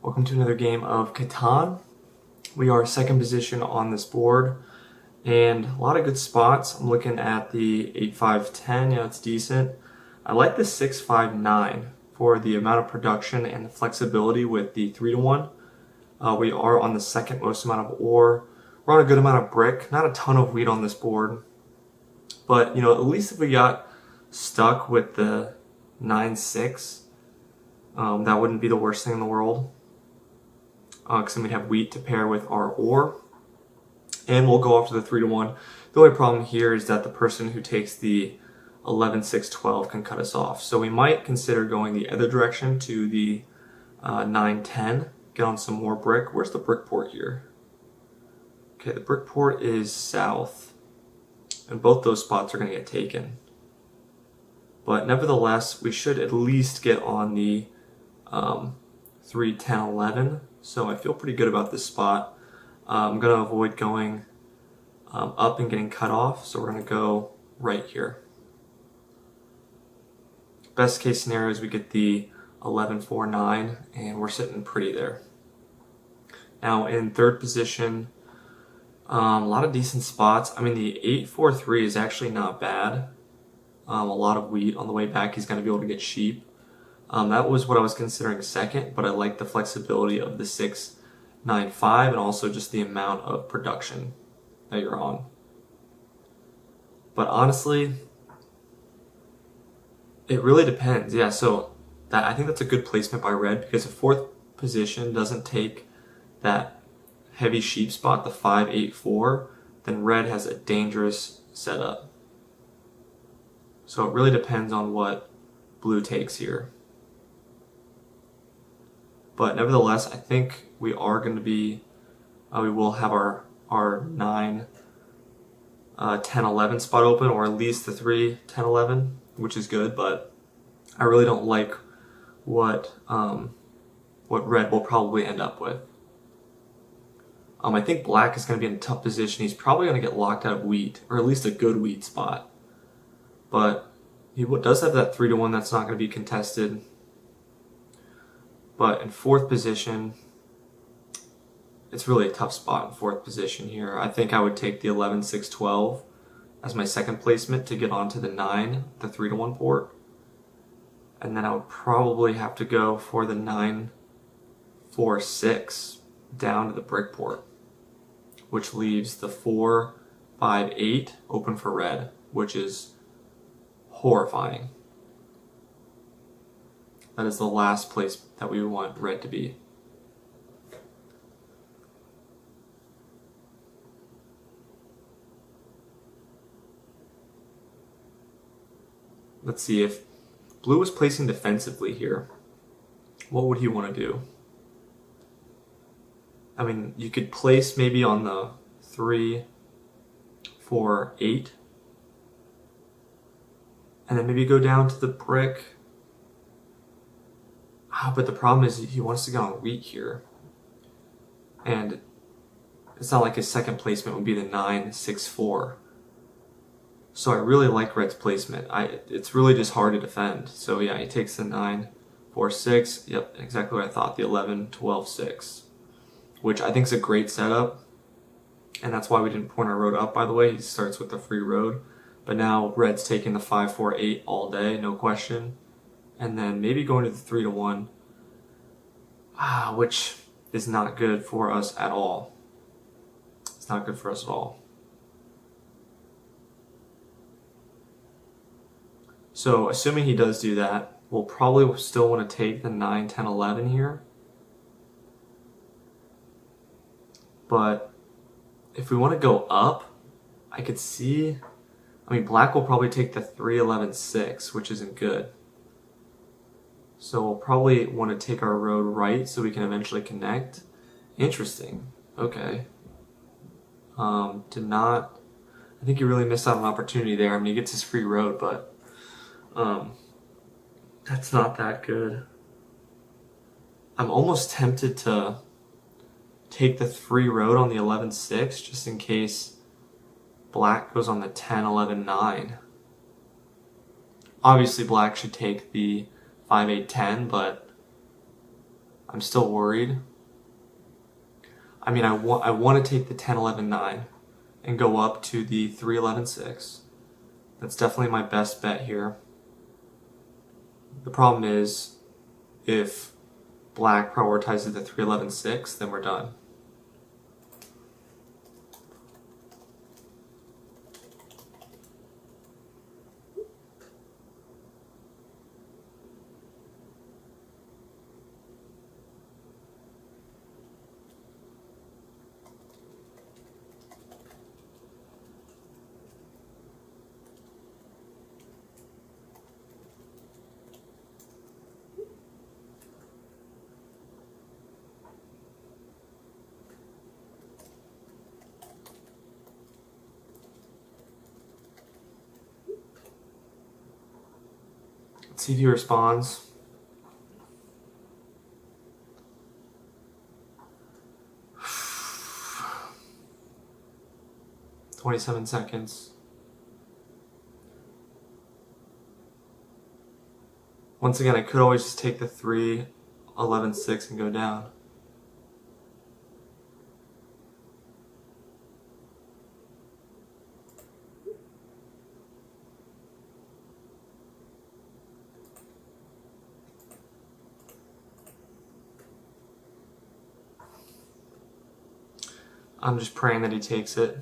Welcome to another game of Catan. We are second position on this board and a lot of good spots. I'm looking at the 8-5-10, yeah, it's decent. I like the 6-5-9 for the amount of production and the flexibility with the 3-1. We are on the second most amount of ore. We're on a good amount of brick, not a ton of wheat on this board. But, at least if we got stuck with the 9-6, that wouldn't be the worst thing in the world. Because then we'd have wheat to pair with our ore. And we'll go off to the 3-1. The only problem here is that the person who takes the 11-6-12 can cut us off. So we might consider going the other direction to the 9-10, get on some more brick. Where's the brick port here? Okay, the brick port is south. And both those spots are going to get taken. But nevertheless, we should at least get on the 3-10-11. So I feel pretty good about this spot. I'm going to avoid going up and getting cut off, so we're going to go right here. Best case scenario is we get the 11-4-9, and we're sitting pretty there. Now in third position, a lot of decent spots. I mean, the 8-4-3 is actually not bad. A lot of wheat on the way back. He's going to be able to get sheep. That was what I was considering second, but I like the flexibility of the 6-9-5 and also just the amount of production that you're on. But honestly, it really depends. Yeah, so I think that's a good placement by red because if fourth position doesn't take that heavy sheep spot, the 5-8-4, then red has a dangerous setup. So it really depends on what blue takes here. But nevertheless, I think we are going to be, we will have our 9, 10, 11 spot open, or at least the 3, 10, 11, which is good, but I really don't like what red will probably end up with. I think black is going to be in a tough position. He's probably going to get locked out of wheat, or at least a good wheat spot. But he does have that 3-1 that's not going to be contested. But in fourth position, it's really a tough spot in fourth position here. I think I would take the 11-6-12 as my second placement to get onto the 9, the 3-1 port. And then I would probably have to go for the 9-4-6 down to the brick port, which leaves the 4-5-8 open for red, which is horrifying. That is the last place that we want red to be. Let's see, if blue was placing defensively here, what would he want to do? I mean, you could place maybe on the 3-4-8, and then maybe go down to the brick. But the problem is he wants to get on wheat here. And it's not like his second placement would be the 9-6-4. So I really like red's placement. It's really just hard to defend. So yeah, he takes the 9-4-6. Yep, exactly what I thought. The 11-12-6. Which I think is a great setup. And that's why we didn't point our road up, by the way. He starts with the free road. But now red's taking the 5-4-8 all day, no question. And then maybe going to the 3-1, which is not good for us at all. It's not good for us at all. So assuming he does do that, we'll probably still want to take the 9, 10, 11 here. But if we want to go up, I could see, black will probably take the 3-11-6, which isn't good. So we'll probably want to take our road right so we can eventually connect. Interesting. Okay. I think he really missed out on an opportunity there. I mean, he gets his free road, but that's not that good. I'm almost tempted to take the free road on the 11-6 just in case black goes on the 10-11-9. Obviously, black should take the 5-8-10, but I'm still worried. I mean, I want to take the 10-11-9 and go up to the 3-11-6. That's definitely my best bet here. The problem is, if black prioritizes the 3-11-6, then we're done. Let's see if he responds. "27 seconds. Once again, I could always just take the 3-11-6 and go down. I'm just praying that he takes it.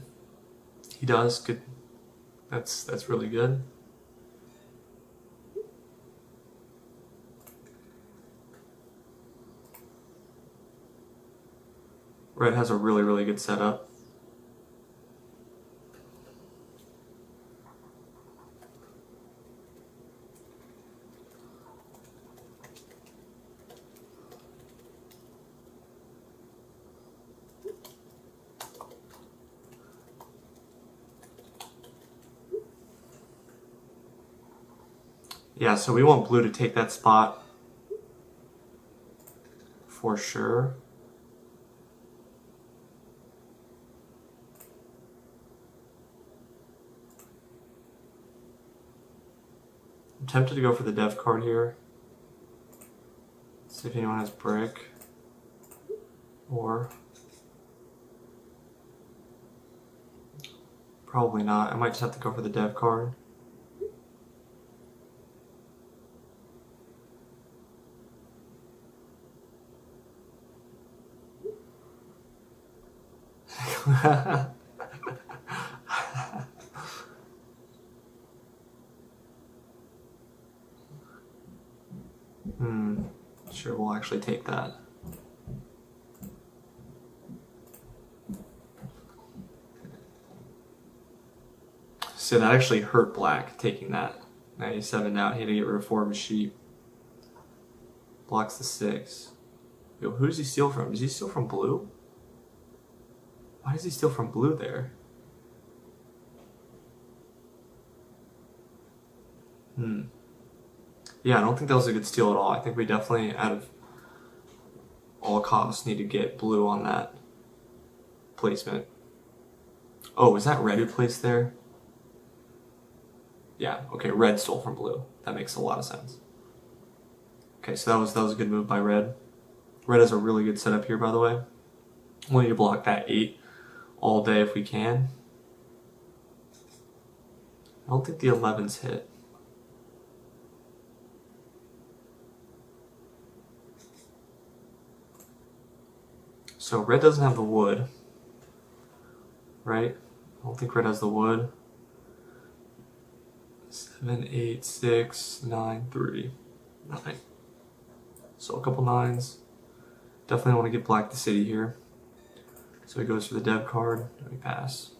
He does. Good. That's really good. Red has a really, really good setup. Yeah, so we want blue to take that spot for sure. I'm tempted to go for the dev card here. See if anyone has brick. Or probably not. I might just have to go for the dev card. Sure, we'll actually take that. So that actually hurt black, taking that. 97 out, he had to get rid of 4 of his sheep. Blocks the 6. Yo, who does he steal from? Does he steal from blue? Why does he steal from blue there? Yeah, I don't think that was a good steal at all. I think we definitely, out of all costs, need to get blue on that placement. Oh, was that red who placed there? Yeah, okay, red stole from blue. That makes a lot of sense. Okay, so that was a good move by red. Red has a really good setup here, by the way. We'll need to block that 8 all day if we can. I don't think the 11's hit. So red doesn't have the wood, right? I don't think red has the wood. 7, 8, 6, 9, 3, 9. So a couple 9s. Definitely want to get black the city here. So he goes for the dev card, and we pass.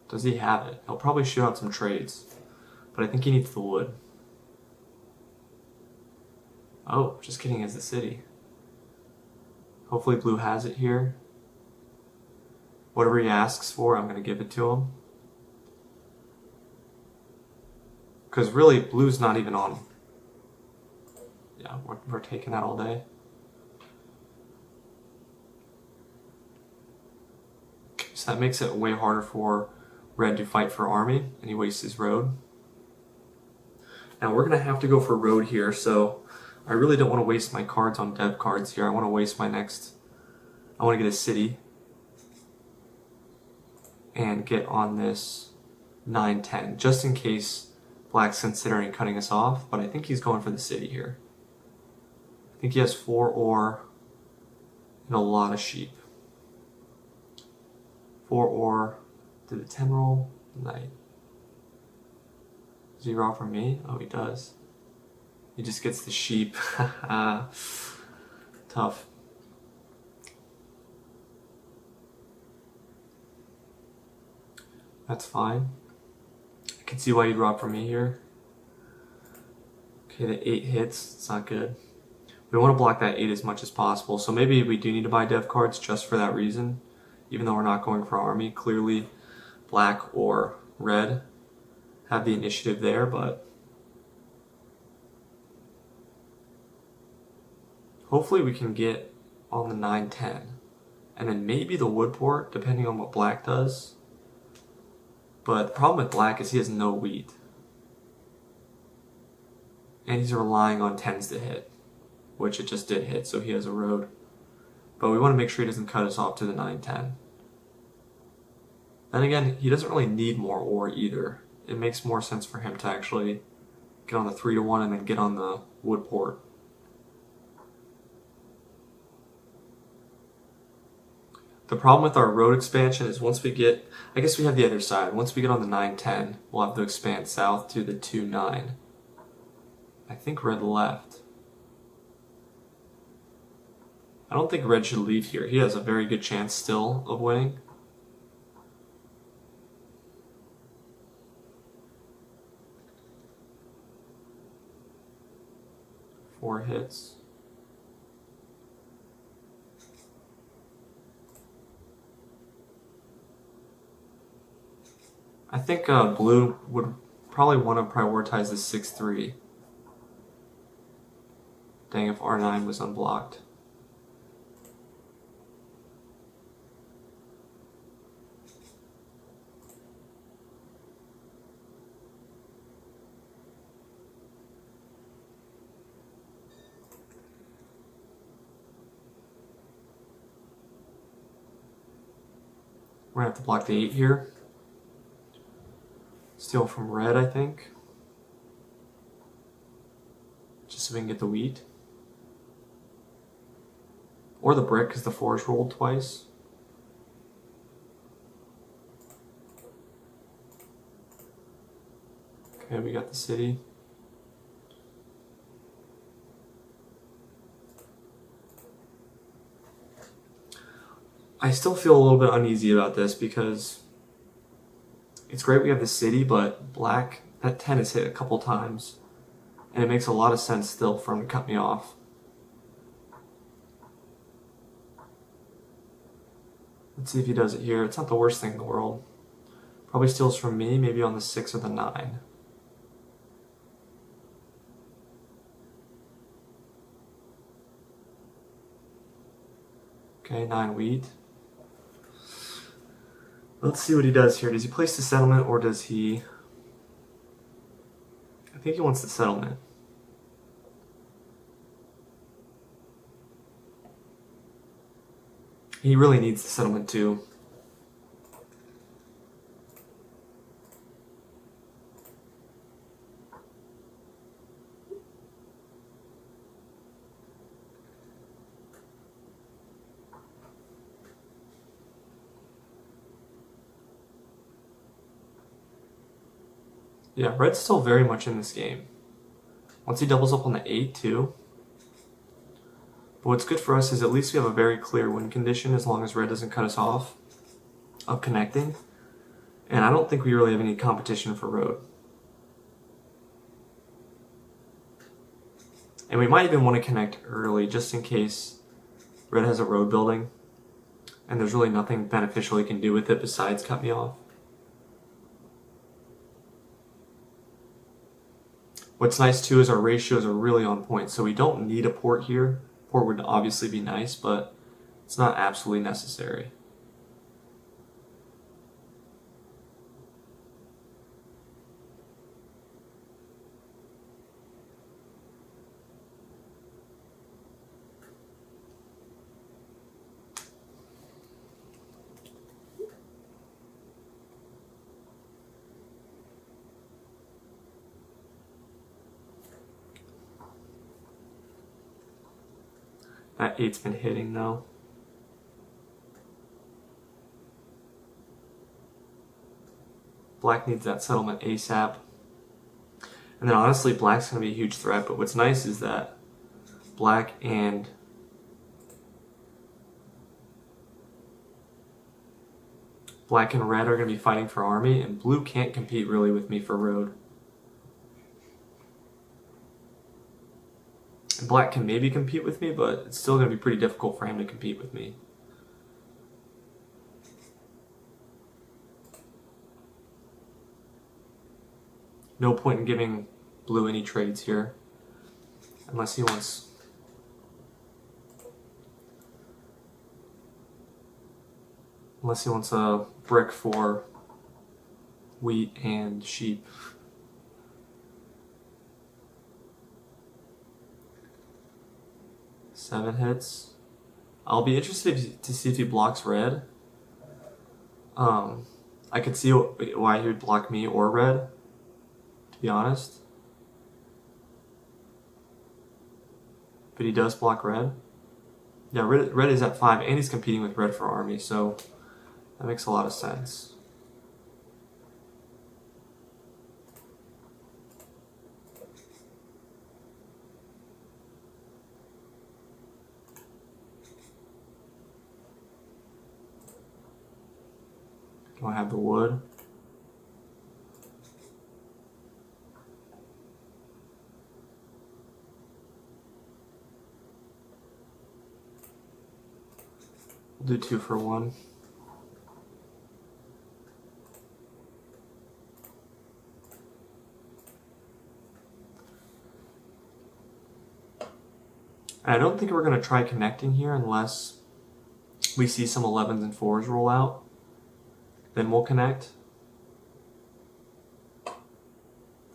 Does he have it? He'll probably shoot out some trades. But I think he needs the wood. Oh, just kidding, he has the city. Hopefully blue has it here. Whatever he asks for, I'm going to give it to him. Because really, blue's not even on. Yeah, we're taking that all day. So that makes it way harder for red to fight for army, and he wastes his road. Now we're going to have to go for road here, so I really don't want to waste my cards on dev cards here. I want to waste my next... I want to get a city and get on this 9-10, just in case black's considering cutting us off, but I think he's going for the city here. I think he has 4 ore and a lot of sheep. 4 ore, did the 10 roll? Knight. Does he roll for me? Oh, he does. He just gets the sheep. Tough. That's fine. I can see why you'd rob for me here. Okay, the 8 hits. It's not good. We want to block that 8 as much as possible, so maybe we do need to buy dev cards just for that reason, even though we're not going for army. Clearly, black or red have the initiative there, but hopefully we can get on the 9-10, and then maybe the wood port, depending on what black does. But the problem with black is he has no wheat, and he's relying on 10s to hit, which it just did hit, so he has a road. But we want to make sure he doesn't cut us off to the 9-10. Then again, he doesn't really need more ore either. It makes more sense for him to actually get on the 3-1 and then get on the wood port. The problem with our road expansion is once we get, I guess we have the other side. Once we get on the 9-10, we'll have to expand south to the 2-9. I think red left. I don't think red should leave here. He has a very good chance still of winning. Four hits. I think blue would probably want to prioritize the 6-3. Dang, if R9 was unblocked. We're going to have to block the 8 here. Steal from red, I think. Just so we can get the wheat. Or the brick, because the 4's rolled twice. Okay, we got the city. I still feel a little bit uneasy about this because it's great we have the city, but black, that 10 is hit a couple times, and it makes a lot of sense still for him to cut me off. Let's see if he does it here. It's not the worst thing in the world. Probably steals from me, maybe on the 6 or the 9. Okay, 9 wheat. Let's see what he does here. Does he place the settlement or does he... I think he wants the settlement. He really needs the settlement too. Yeah, red's still very much in this game. Once he doubles up on the 8 too. But what's good for us is at least we have a very clear win condition as long as red doesn't cut us off of connecting. And I don't think we really have any competition for road. And we might even want to connect early just in case red has a road building and there's really nothing beneficial he can do with it besides cut me off. What's nice too is our ratios are really on point, so we don't need a port here. Port would obviously be nice, but it's not absolutely necessary. That 8's been hitting though. Black needs that settlement ASAP. And then honestly, black's going to be a huge threat, but what's nice is that black and red are going to be fighting for army, and blue can't compete really with me for road. And black can maybe compete with me, but it's still going to be pretty difficult for him to compete with me. No point in giving blue any trades here, unless he wants... Unless he wants a brick for wheat and sheep. Seven hits. I'll be interested to see if he blocks red. I could see why he would block me or red, to be honest. But he does block red. Yeah, red is at 5, and he's competing with red for army, so that makes a lot of sense. Do I have the wood? We'll do 2 for 1. I don't think we're going to try connecting here unless we see some 11s and 4s roll out. Then we'll connect.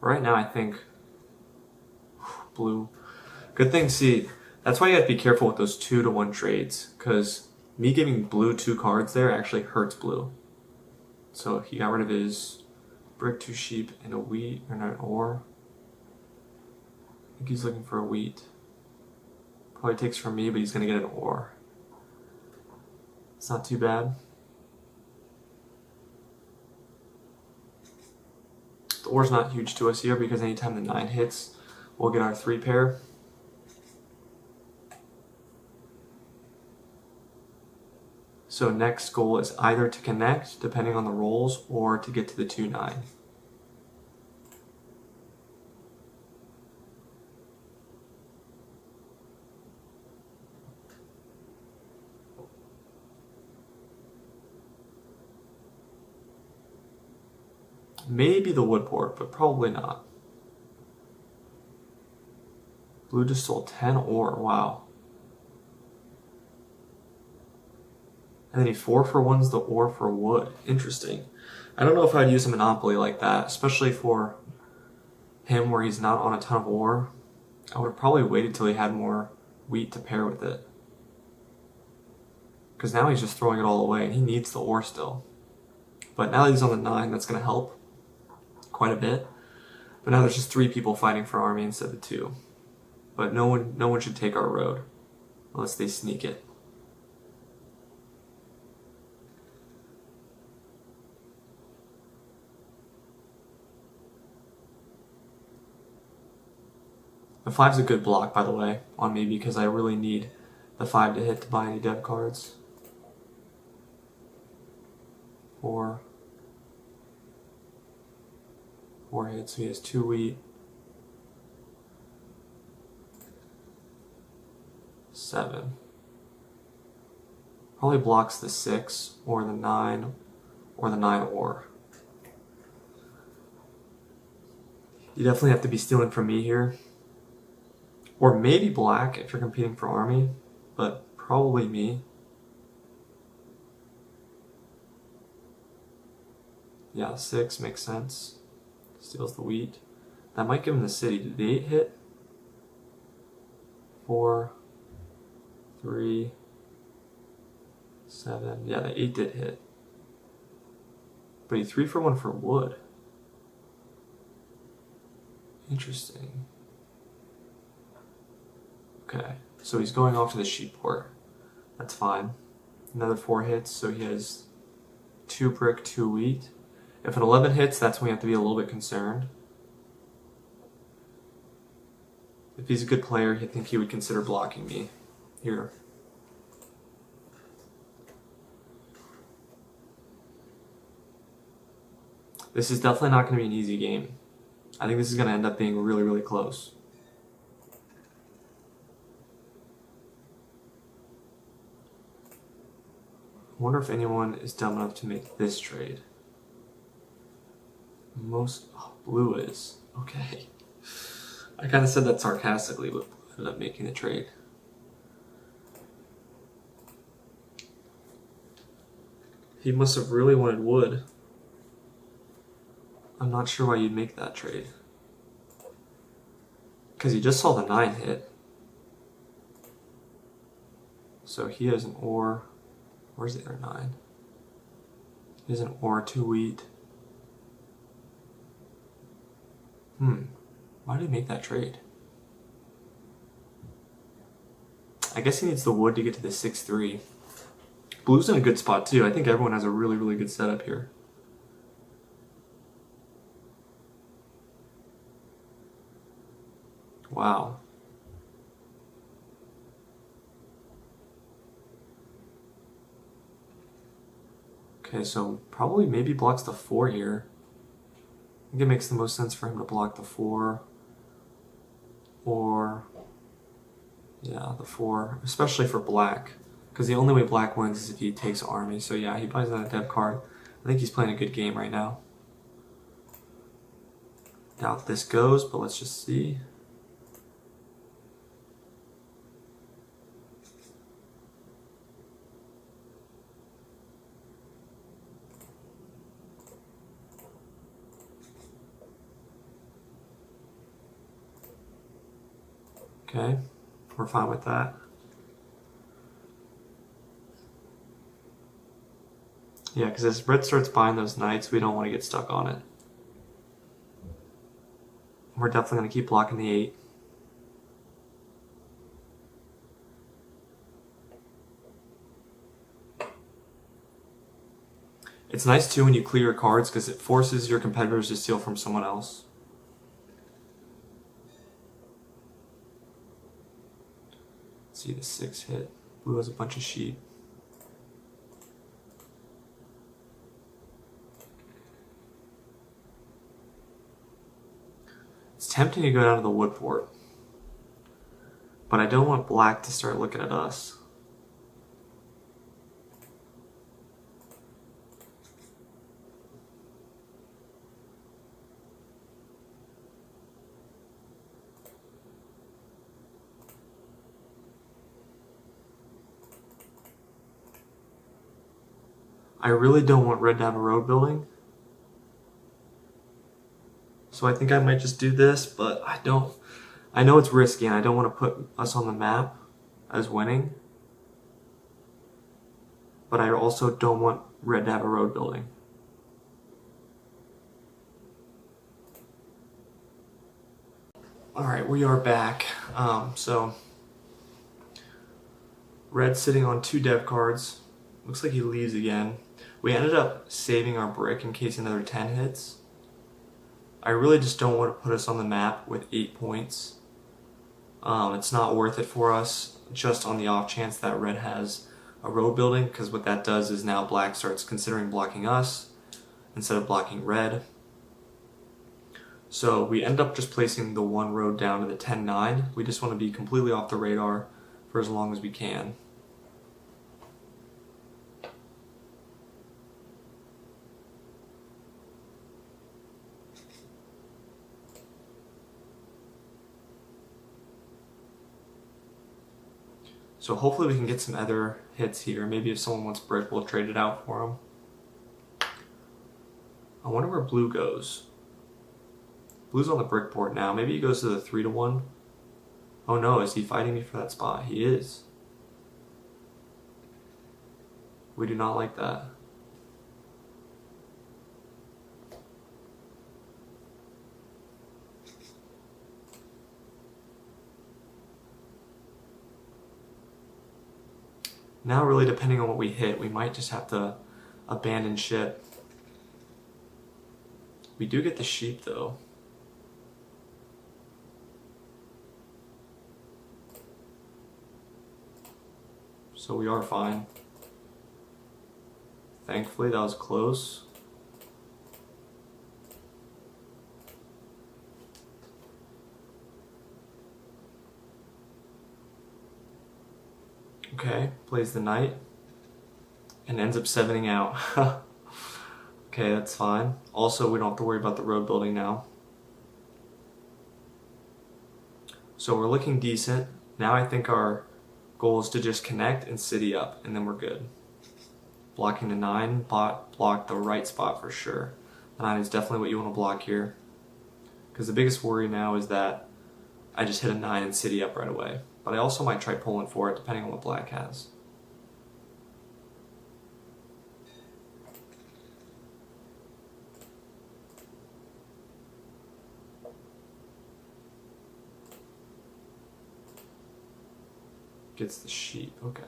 Right now I think blue. Good thing, see, that's why you have to be careful with those 2-to-1 trades, because me giving blue 2 cards there actually hurts blue. So he got rid of his brick, 2 sheep, and a wheat, or not an ore. I think he's looking for a wheat. Probably takes from me, but he's going to get an ore. It's not too bad. The ore's not huge to us here because anytime the 9 hits, we'll get our 3 pair. So next goal is either to connect, depending on the rolls, or to get to the 2-9. Maybe the wood port, but probably not. Blue just sold 10 ore, wow. And then he 4 for 1's the ore for wood. Interesting. I don't know if I'd use a monopoly like that, especially for him where he's not on a ton of ore. I would have probably waited till he had more wheat to pair with it. Because now he's just throwing it all away, and he needs the ore still. But now that he's on the 9, that's going to help quite a bit. But now there's just 3 people fighting for army instead of 2. But no one should take our road unless they sneak it. The 5's a good block, by the way, on me because I really need the 5 to hit to buy any dev cards. 4 hits, so he has 2 wheat. 7. Probably blocks the 6 or the 9 or the 9 ore. You definitely have to be stealing from me here. Or maybe black if you're competing for army, but probably me. Yeah, 6 makes sense. Steals the wheat. That might give him the city. Did the 8 hit? 4, 3, 7. Yeah, the 8 did hit. But he 3 for 1 for wood. Interesting. Okay, So he's going off to the sheep port. That's fine. Another 4 hits, so he has 2 brick, 2 wheat. If an 11 hits, that's when we have to be a little bit concerned. If he's a good player, I think he would consider blocking me here. This is definitely not going to be an easy game. I think this is going to end up being really, really close. I wonder if anyone is dumb enough to make this trade. Blue is. Okay. I kind of said that sarcastically, but ended up making the trade. He must have really wanted wood. I'm not sure why you'd make that trade. Because he just saw the 9 hit. So he has an ore. Where's the other 9? He has an ore, 2 wheat. Why did he make that trade? I guess he needs the wood to get to the 6-3. Blue's in a good spot too. I think everyone has a really, really good setup here. Wow. Okay, so probably maybe blocks the 4 here. I think it makes the most sense for him to block the 4. Or, yeah, the 4, especially for black. Because the only way black wins is if he takes army. So yeah, he buys that dev card. I think he's playing a good game right now. Doubt this goes, but let's just see. Okay, we're fine with that. Yeah, because as red starts buying those knights, we don't want to get stuck on it. We're definitely going to keep blocking the 8. It's nice too when you clear your cards because it forces your competitors to steal from someone else. See the 6 hit. Blue has a bunch of sheep. It's tempting to go down to the wood port, but I don't want black to start looking at us. I really don't want red to have a road building. So I think I might just do this, but I know it's risky and I don't want to put us on the map as winning. But I also don't want red to have a road building. Alright, we are back. So red sitting on 2 dev cards. Looks like he leaves again. We ended up saving our brick in case another 10 hits. I really just don't want to put us on the map with 8 points. It's not worth it for us just on the off chance that red has a road building, because what that does is now black starts considering blocking us instead of blocking red. So we end up just placing the 1 road down to the 10-9. We just want to be completely off the radar for as long as we can. So hopefully we can get some other hits here. Maybe if someone wants brick, we'll trade it out for them. I wonder where blue goes. Blue's on the brick board now. Maybe he goes to the 3-1. Oh no, is he fighting me for that spot? He is. We do not like that. Now really depending on what we hit, we might just have to abandon ship. We do get the sheep though. So we are fine. Thankfully that was close. Okay, plays the knight and ends up 7ing out. Okay, that's fine. Also, we don't have to worry about the road building now. So we're looking decent. Now I think our goal is to just connect and city up, and then we're good. Blocking the 9, block the right spot for sure. The 9 is definitely what you want to block here. Because the biggest worry now is that I just hit a 9 and city up right away. But I also might try pulling for it depending on what black has. Gets the sheep, okay.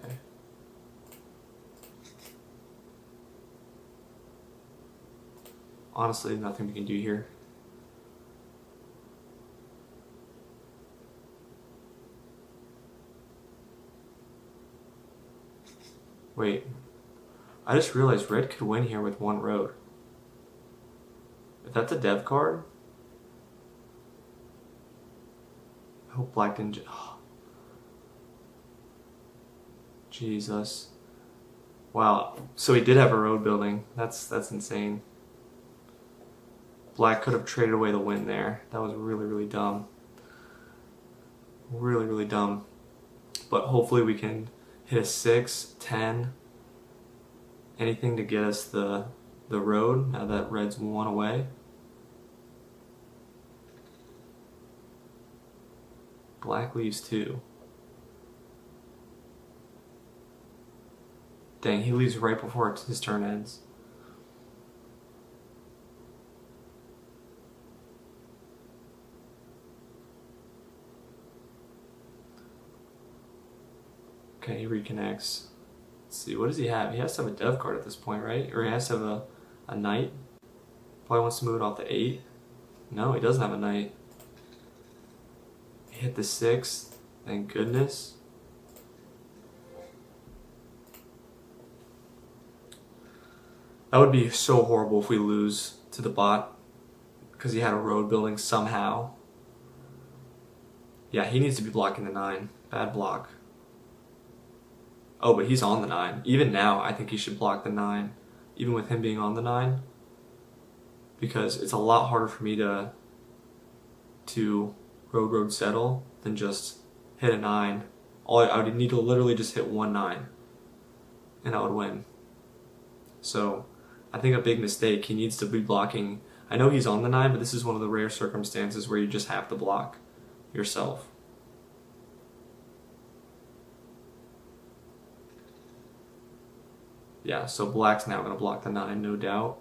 Honestly, nothing we can do here. Wait, I just realized red could win here with 1 road. If that's a dev card, I hope black didn't. Oh. Jesus. Wow, so he did have a road building. That's insane. Black could have traded away the win there. That was really, really dumb. Really, really dumb. But hopefully we can hit a 6, 10, anything to get us the road now that red's 1 away. Black leaves 2. Dang, he leaves right before his turn ends. Okay, he reconnects. Let's see, what does he have? He has to have a dev card at this point, right? Or he has to have a knight. Probably wants to move it off the 8. No, he doesn't have a knight. He hit the 6. Thank goodness. That would be so horrible if we lose to the bot because he had a road building somehow. Yeah, he needs to be blocking the 9. Bad block. Oh, but he's on the 9. Even now, I think he should block the 9, even with him being on the 9, because it's a lot harder for me to road settle than just hit a 9. I would need to literally just hit 1 9, and I would win. So I think a big mistake. He needs to be blocking. I know he's on the 9, but this is one of the rare circumstances where you just have to block yourself. Yeah, so black's now going to block the 9, no doubt.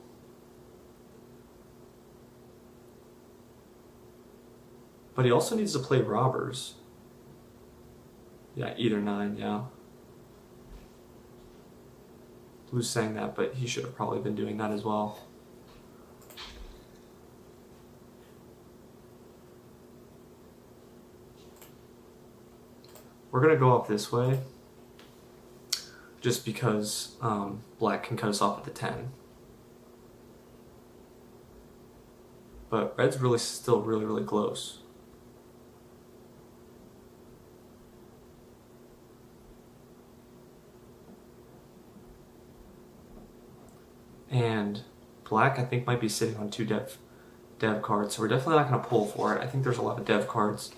But he also needs to play robbers. Yeah, either 9, yeah. Blue's saying that, but he should have probably been doing that as well. We're going to go up this way, just because black can cut us off at the 10. But red's really still really, really close. And black, I think, might be sitting on 2 dev cards, so we're definitely not going to pull for it. I think there's a lot of dev cards.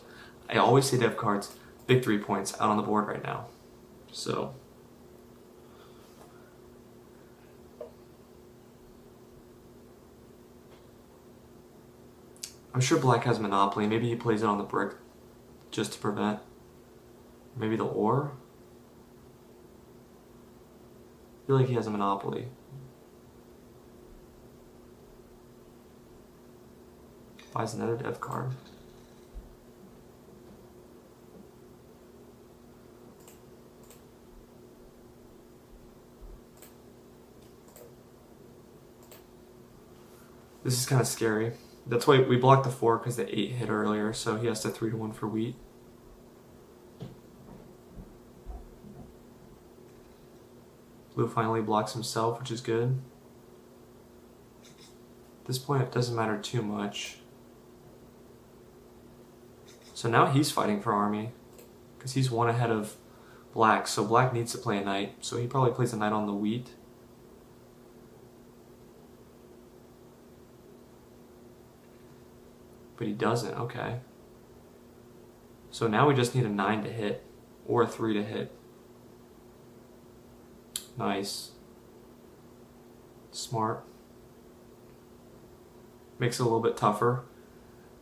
I always say dev cards, big 3 points out on the board right now. So I'm sure black has Monopoly. Maybe he plays it on the brick just to prevent. Maybe the ore? I feel like he has a Monopoly. Buys another dev card. This is kind of scary. That's why we blocked the 4 because the 8 hit earlier, so he has to 3-1 for wheat. Blue finally blocks himself, which is good. At this point, it doesn't matter too much. So now he's fighting for army because he's 1 ahead of black. So black needs to play a knight. So he probably plays a knight on the wheat. But he doesn't. Okay. So now we just need a 9 to hit or a 3 to hit. Nice. Smart. Makes it a little bit tougher.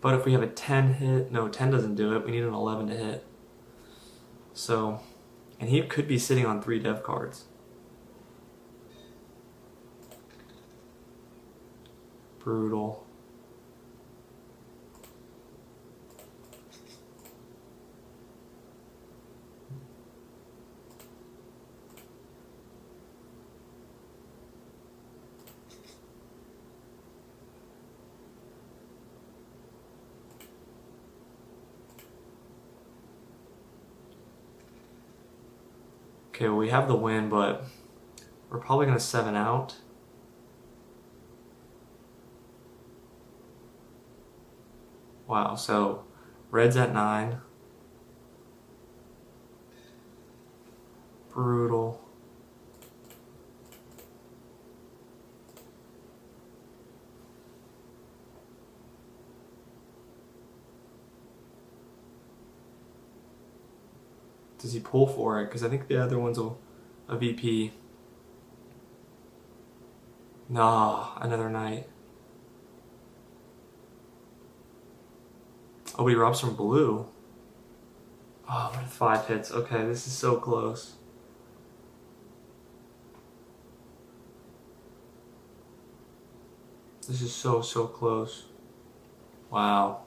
But if we have a 10 hit, no, 10 doesn't do it. We need an 11 to hit. So, and he could be sitting on 3 dev cards. Brutal. Okay, well, we have the win, but we're probably going to 7 out. Wow, so red's at 9. Brutal. Does he pull for it? Because I think the other one's a VP. Nah, another knight. Oh, but he robs from blue. Oh, but 5 hits. Okay, this is so close. This is so close. Wow.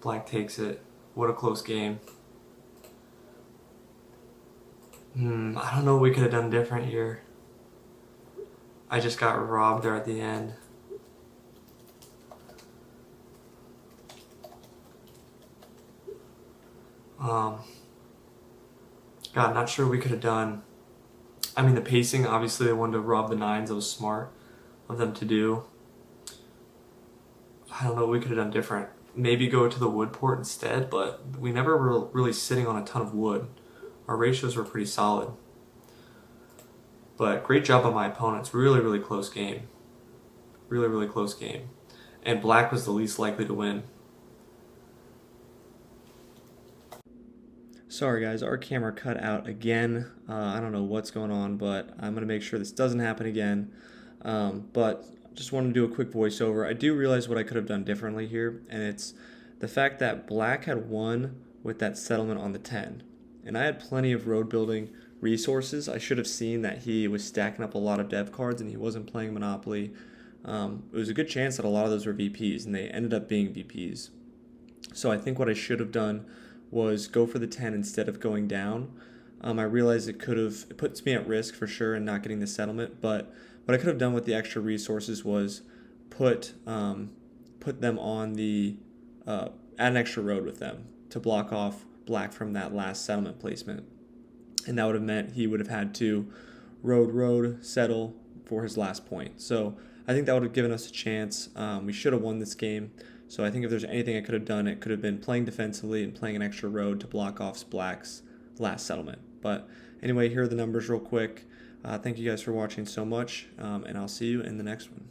Black takes it. What a close game. I don't know what we could have done different here. I just got robbed there at the end. God, not sure what we could have done. I mean, the pacing, obviously they wanted to rob the 9s. That was smart of them to do. I don't know what we could have done different. Maybe go to the wood port instead, but we never were really sitting on a ton of wood. Our ratios were pretty solid. But great job on my opponents. Really close game. Really close game. And black was the least likely to win. Sorry guys, our camera cut out again. I don't know what's going on, but I'm going to make sure this doesn't happen again. But just want to do a quick voiceover. I do realize what I could have done differently here, and it's the fact that black had won with that settlement on the 10. And I had plenty of road building resources. I should have seen that he was stacking up a lot of dev cards and he wasn't playing Monopoly. It was a good chance that a lot of those were VPs, and they ended up being VPs. So I think what I should have done was go for the 10 instead of going down. I realized it puts me at risk for sure in not getting the settlement, but what I could have done with the extra resources was put them on the add an extra road with them to block off black from that last settlement placement, and that would have meant he would have had to road settle for his last point. So I think that would have given us a chance. We should have won this game. So I think if there's anything I could have done, it could have been playing defensively and playing an extra road to block off black's last settlement. But anyway, here are the numbers real quick. Thank you guys for watching so much, and I'll see you in the next one.